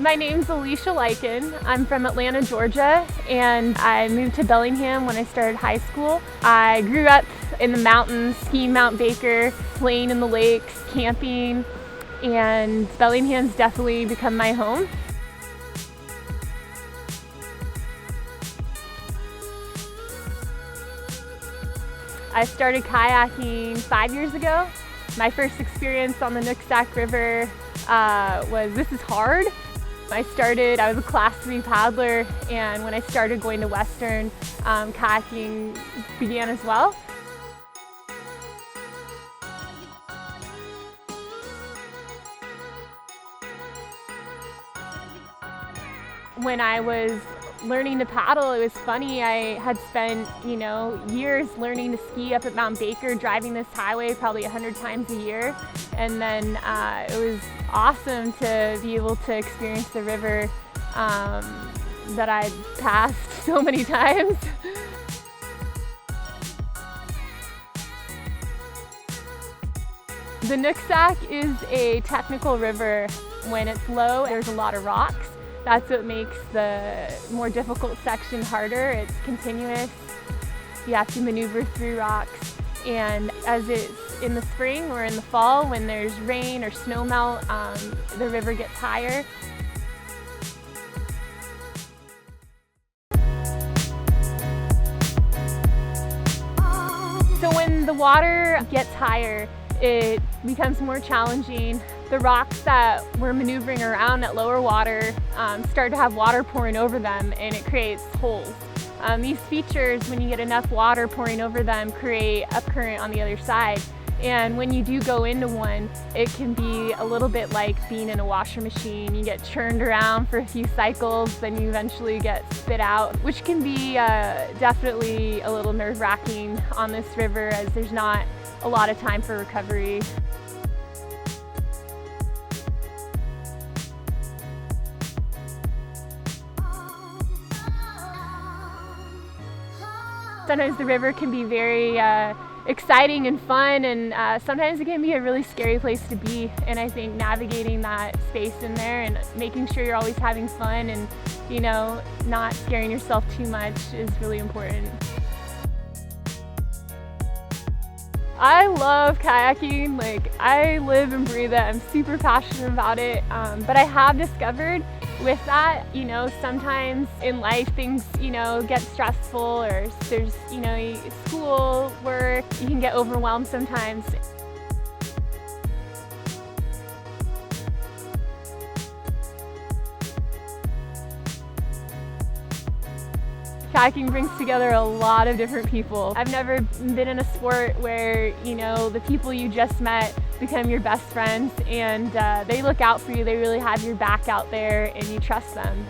My name's Alicia Lycan. I'm from Atlanta, Georgia, and I moved to Bellingham when I started high school. I grew up in the mountains, skiing Mount Baker, playing in the lakes, camping, and Bellingham's definitely become my home. I started kayaking 5 years ago. My first experience on the Nooksack River this is hard. I was a class 3 paddler, and when I started going to Western, kayaking began as well. When I was learning to paddle, it was funny. I had spent, years learning to ski up at Mount Baker, driving this highway probably 100 times a year. And then it was awesome to be able to experience the river that I'd passed so many times. The Nooksack is a technical river. When it's low, there's a lot of rocks. That's what makes the more difficult section harder. It's continuous. You have to maneuver through rocks. And as it's in the spring or in the fall, when there's rain or snow melt, the river gets higher. So when the water gets higher, it becomes more challenging. The rocks that we're maneuvering around at lower water start to have water pouring over them, and it creates holes. These features, when you get enough water pouring over them, create a current on the other side. And when you do go into one, it can be a little bit like being in a washer machine. You get churned around for a few cycles, then you eventually get spit out, which can be definitely a little nerve-wracking on this river, as there's not a lot of time for recovery. Sometimes the river can be very exciting and fun, and sometimes it can be a really scary place to be. And I think navigating that space in there and making sure you're always having fun and, not scaring yourself too much is really important. I love kayaking. I live and breathe it. I'm super passionate about it. But I have discovered with that, sometimes in life things, get stressful, or there's, school, work, you can get overwhelmed sometimes. Kayaking brings together a lot of different people. I've never been in a sport where, the people you just met become your best friends, and they look out for you. They really have your back out there, and you trust them.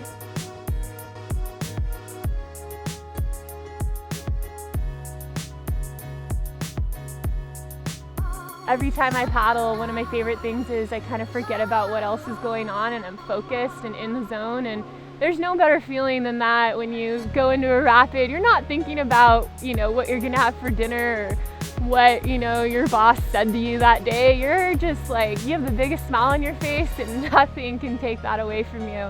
Every time I paddle, one of my favorite things is I kind of forget about what else is going on, and I'm focused and in the zone. And there's no better feeling than that when you go into a rapid. You're not thinking about, what you're gonna have for dinner or what, your boss said to you that day. You're just you have the biggest smile on your face, and nothing can take that away from you.